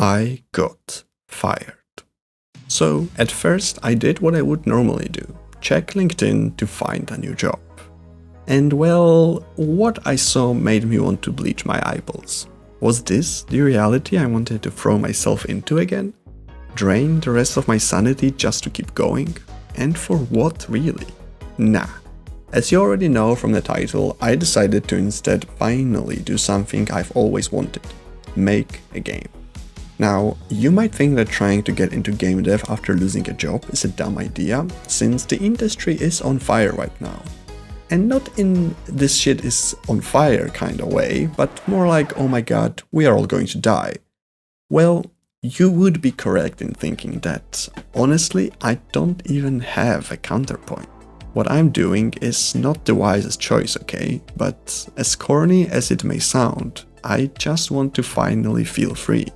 I got fired. So at first I did what I would normally do, check LinkedIn to find a new job. And well, what I saw made me want to bleach my eyeballs. Was this the reality I wanted to throw myself into again? Drain the rest of my sanity just to keep going? And for what really? Nah. As you already know from the title, I decided to instead finally do something I've always wanted. Make a game. Now, you might think that trying to get into game dev after losing a job is a dumb idea, since the industry is on fire right now. And not in this shit is on fire kind of way, but more like, oh my god, we are all going to die. Well, you would be correct in thinking that. Honestly, I don't even have a counterpoint. What I'm doing is not the wisest choice, okay? But as corny as it may sound, I just want to finally feel free.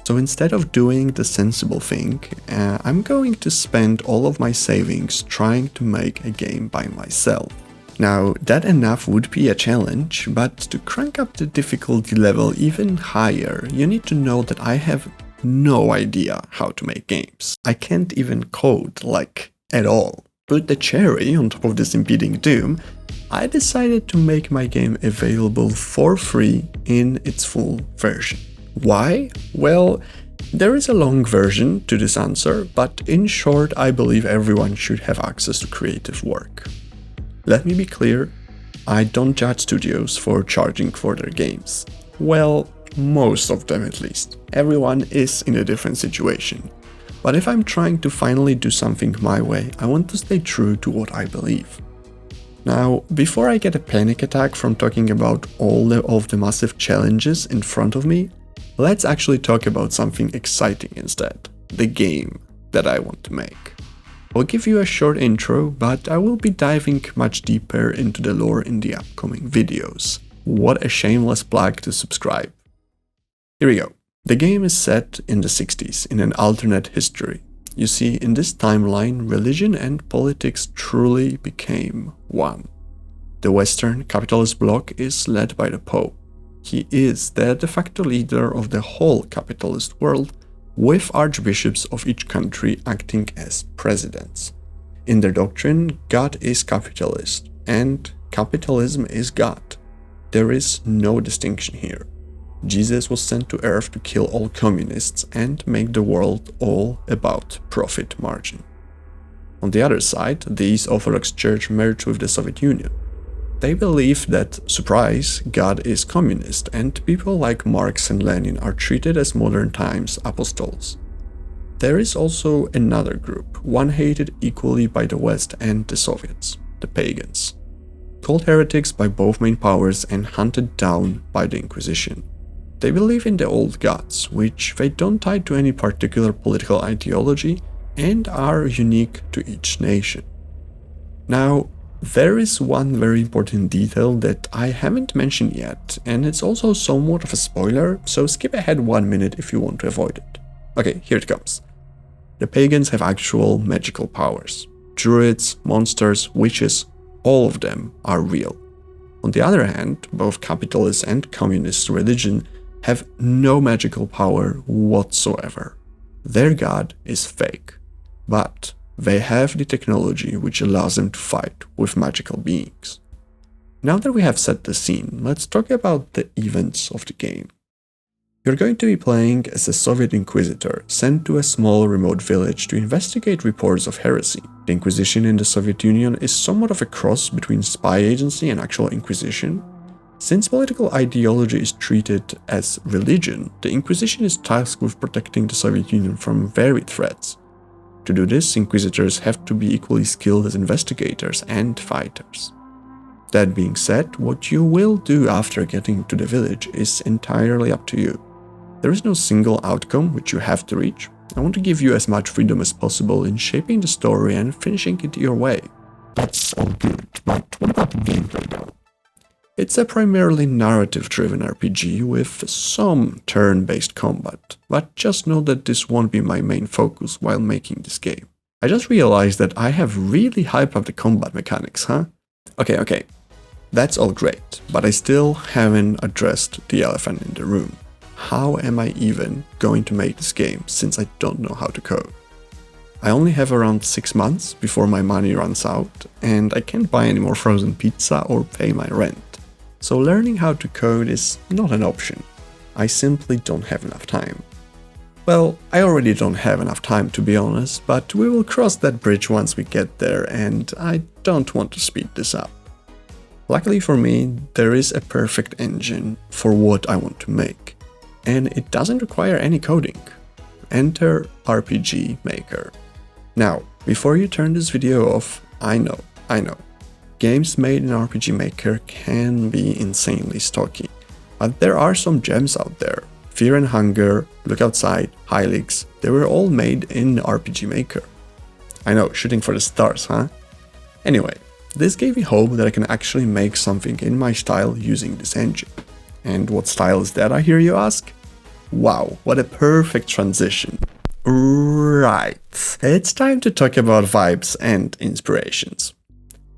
So instead of doing the sensible thing, I'm going to spend all of my savings trying to make a game by myself. Now, that enough would be a challenge, but to crank up the difficulty level even higher, you need to know that I have no idea how to make games. I can't even code, like, at all. But the cherry on top of this impending doom, I decided to make my game available for free in its full version. Why? Well, there is a long version to this answer, but in short, I believe everyone should have access to creative work. Let me be clear, I don't judge studios for charging for their games. Well, most of them at least. Everyone is in a different situation. But if I'm trying to finally do something my way, I want to stay true to what I believe. Now, before I get a panic attack from talking about all of the massive challenges in front of me, let's actually talk about something exciting instead, the game that I want to make. I'll give you a short intro, but I will be diving much deeper into the lore in the upcoming videos. What a shameless plug to subscribe. Here we go. The game is set in the 60s in an alternate history. You see, in this timeline, religion and politics truly became one. The Western capitalist bloc is led by the Pope. He is the de facto leader of the whole capitalist world, with archbishops of each country acting as presidents. In their doctrine, God is capitalist, and capitalism is God. There is no distinction here. Jesus was sent to Earth to kill all communists and make the world all about profit margin. On the other side, the East Orthodox Church merged with the Soviet Union. They believe that, surprise, God is communist and people like Marx and Lenin are treated as modern times apostles. There is also another group, one hated equally by the West and the Soviets, the pagans. Called heretics by both main powers and hunted down by the Inquisition. They believe in the old gods, which they don't tie to any particular political ideology and are unique to each nation. Now, there is one very important detail that I haven't mentioned yet, and it's also somewhat of a spoiler, so skip ahead 1 minute if you want to avoid it. Okay, here it comes. The pagans have actual magical powers. Druids, monsters, witches, all of them are real. On the other hand, both capitalist and communist religion have no magical power whatsoever. Their god is fake, but they have the technology which allows them to fight with magical beings. Now that we have set the scene, let's talk about the events of the game. You're going to be playing as a Soviet inquisitor sent to a small remote village to investigate reports of heresy. The Inquisition in the Soviet Union is somewhat of a cross between spy agency and actual inquisition. Since political ideology is treated as religion, the Inquisition is tasked with protecting the Soviet Union from varied threats. To do this, inquisitors have to be equally skilled as investigators and fighters. That being said, what you will do after getting to the village is entirely up to you. There is no single outcome which you have to reach. I want to give you as much freedom as possible in shaping the story and finishing it your way. That's all good, but what about the gameplay though? It's a primarily narrative-driven RPG with some turn-based combat, but just know that this won't be my main focus while making this game. I just realized that I have really hyped up the combat mechanics, huh? Okay, that's all great, but I still haven't addressed the elephant in the room. how am I even going to make this game since I don't know how to code? I only have around 6 months before my money runs out, and I can't buy any more frozen pizza or pay my rent. So learning how to code is not an option. I simply don't have enough time. Well, I already don't have enough time to be honest, but we will cross that bridge once we get there, and I don't want to speed this up. Luckily for me, there is a perfect engine for what I want to make, and it doesn't require any coding. Enter RPG Maker. Now, before you turn this video off, I know, games made in RPG Maker can be insanely stocky, but there are some gems out there. Fear and Hunger, Look Outside, Hylix, they were all made in RPG Maker. I know, shooting for the stars, huh? Anyway, this gave me hope that I can actually make something in my style using this engine. And what style is that, I hear you ask? Wow, what a perfect transition. Right, it's time to talk about vibes and inspirations.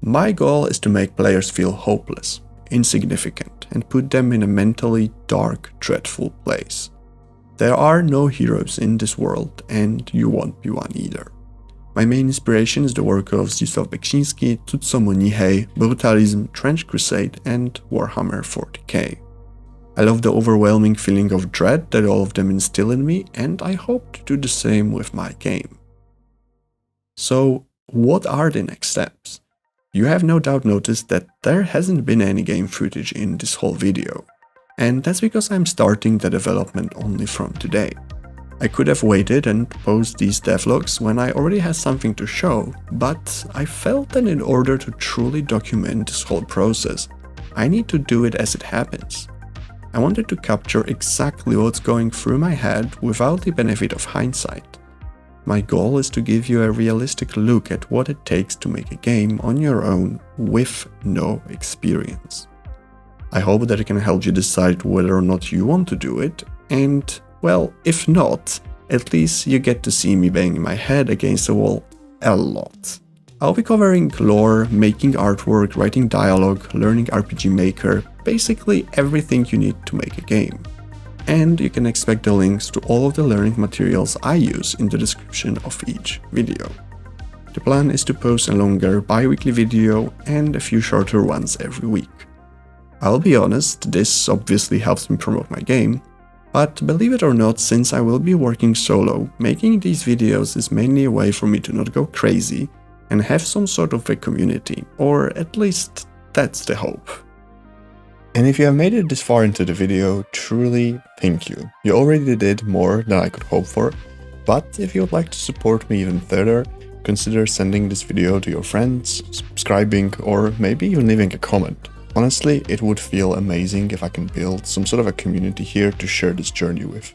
My goal is to make players feel hopeless, insignificant, and put them in a mentally dark, dreadful place. There are no heroes in this world, and you won't be one either. My main inspiration is the work of Zdzisław Beksiński, Tutsumo Nihei, Brutalism, Trench Crusade, and Warhammer 40k. I love the overwhelming feeling of dread that all of them instill in me, and I hope to do the same with my game. So, what are the next steps? You have no doubt noticed that there hasn't been any game footage in this whole video, and that's because I'm starting the development only from today. I could have waited and post these devlogs when I already had something to show, but I felt that in order to truly document this whole process, I need to do it as it happens. I wanted to capture exactly what's going through my head without the benefit of hindsight. My goal is to give you a realistic look at what it takes to make a game on your own with no experience. I hope that it can help you decide whether or not you want to do it, and, well, if not, at least you get to see me banging my head against the wall a lot. I'll be covering lore, making artwork, writing dialogue, learning RPG Maker, basically everything you need to make a game. And you can expect the links to all of the learning materials I use in the description of each video. The plan is to post a longer bi-weekly video and a few shorter ones every week. I'll be honest, this obviously helps me promote my game, but believe it or not, since I will be working solo, making these videos is mainly a way for me to not go crazy and have some sort of a community, or at least that's the hope. And if you have made it this far into the video, truly thank you. You already did more than I could hope for, but if you would like to support me even further, consider sending this video to your friends, subscribing, or maybe even leaving a comment. Honestly, it would feel amazing if I can build some sort of a community here to share this journey with.